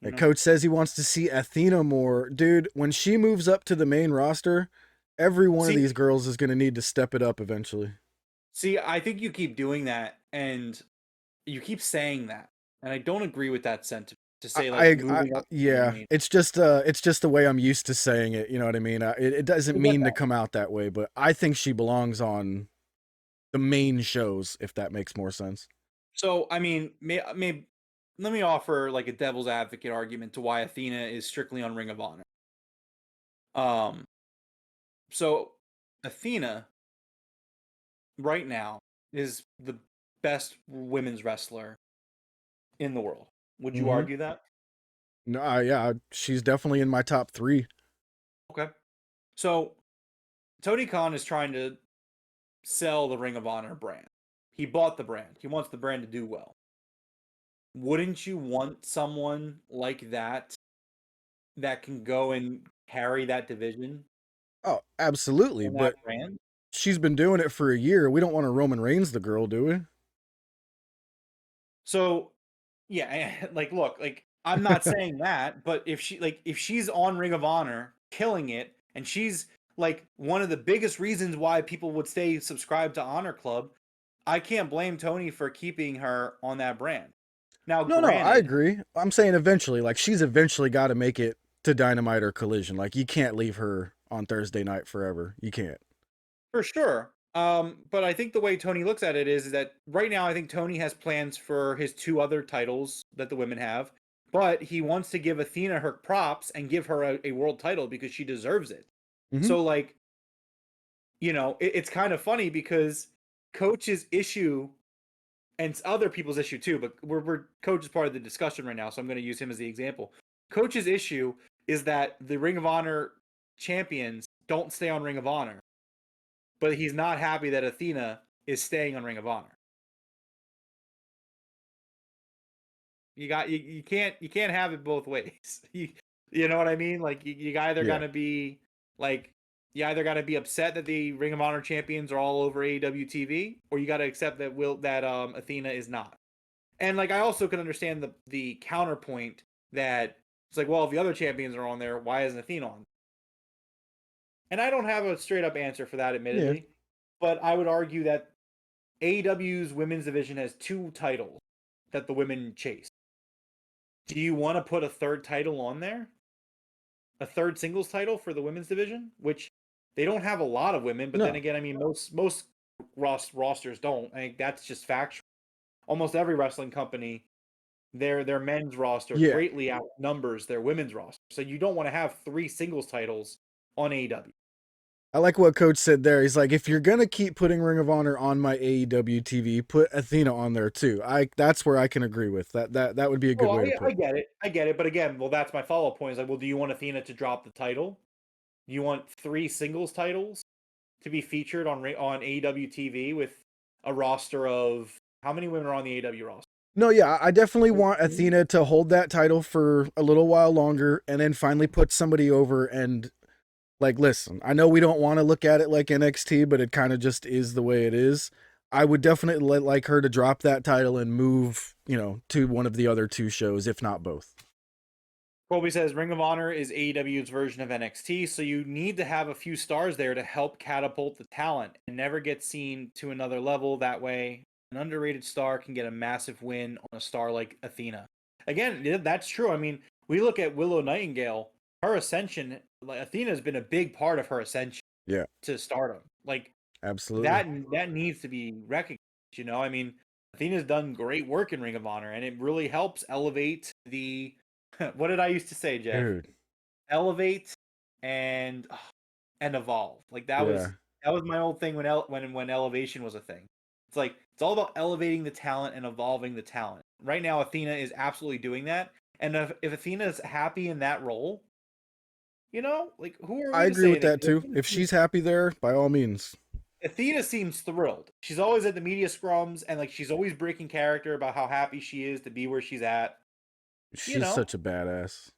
You And know. coach says he wants to see Athena more. Dude, when she moves up to the main roster, every one of See, these girls is going to need to step it up eventually. see, I think you keep doing that, and you keep saying that, and I don't agree with that sentiment to say like moving up to the Yeah, main. it's just the way I'm used to saying it. You know what I mean? It doesn't I get mean to that. come out that way, but I think she belongs on the main shows, if that makes more sense. So I mean, let me offer like a devil's advocate argument to why Athena is strictly on Ring of Honor. Um, so Athena right now is the best women's wrestler in the world. Would you Mm-hmm. argue that? No, yeah, she's definitely in my top three. Okay. So Tony Khan is trying to sell the Ring of Honor brand. He bought the brand. He wants the brand to do well. Wouldn't you want someone like that that can go and carry that division Oh, absolutely. and that But brand? she's been doing it for a year. We don't want to Roman Reigns the girl, do we? So, yeah, like look, like I'm not saying that, but if she's on Ring of Honor killing it and she's like one of the biggest reasons why people would stay subscribed to Honor Club, I can't blame Tony for keeping her on that brand. Now, No, no, I granted, agree. I'm saying eventually, like she's eventually got to make it to Dynamite or Collision. Like you can't leave her on Thursday night forever. You can't. for sure. But I think the way Tony looks at it is that right now I think Tony has plans for his two other titles that the women have, but he wants to give Athena her props and give her a world title because she deserves it. Hmm. So like, it's kind of funny because Coach's issue and other people's issue too, but we're Coach is part of the discussion right now, so I'm going to use him as the example. Coach's issue is that the Ring of Honor champions don't stay on Ring of Honor, but he's not happy that Athena is staying on Ring of Honor. You can't have it both ways. You know what I mean? Like you either Yeah. gotta be like you either gotta be upset that the Ring of Honor champions are all over AEW TV, or you gotta accept that Athena is not. And like I also can understand the counterpoint that it's like, well, if the other champions are on there, why isn't Athena on? And I don't have a straight up answer for that, Yeah. admittedly, but I would argue that AEW's women's division has two titles that the women chase. Do you want to put a third title on there? A third singles title for the women's division, which they don't have a lot of women, but then No. again, I mean most rosters don't. I think that's just factual. Almost every wrestling company, their men's roster Yeah. greatly outnumbers their women's roster. So you don't want to have three singles titles on AEW. I like what Coach said there. He's like, if you're gonna keep putting Ring of Honor on my AEW TV, put Athena on there too. That's where I can agree with that. That would be a good Oh, way to I put it. get it. I get it. But again, well, that's my follow up point. Is like, well, do you want Athena to drop the title? You want three singles titles to be featured on AEW TV with a roster of how many women are on the AEW roster? No, yeah, I definitely want 13? Athena to hold that title for a little while longer and then finally put somebody over and like listen, I know we don't want to look at it like NXT, but it kind of just is the way it is. I would definitely like her to drop that title and move, to one of the other two shows, if not both. Colby says Ring of Honor is AEW's version of NXT, so you need to have a few stars there to help catapult the talent and never get seen to another level. That way, an underrated star can get a massive win on a star like Athena. Again, that's true. I mean, we look at Willow Nightingale, her ascension, like Athena has been a big part of her ascension Yeah, to stardom. Like absolutely. that needs to be recognized. I mean, Athena's done great work in Ring of Honor, and it really helps elevate the. What did I used to say, Jeff? Dude. Elevate and and evolve. Like Yeah. that was my old thing when elevation was a thing. It's like it's all about elevating the talent and evolving the talent. Right now, Athena is absolutely doing that. And if Athena is happy in that role, like who are I we to agree say with anything? that too. If she's happy there, by all means. Athena seems thrilled. She's always at the media scrums and like she's always breaking character about how happy she is to be where she's at. You She's know, such a badass.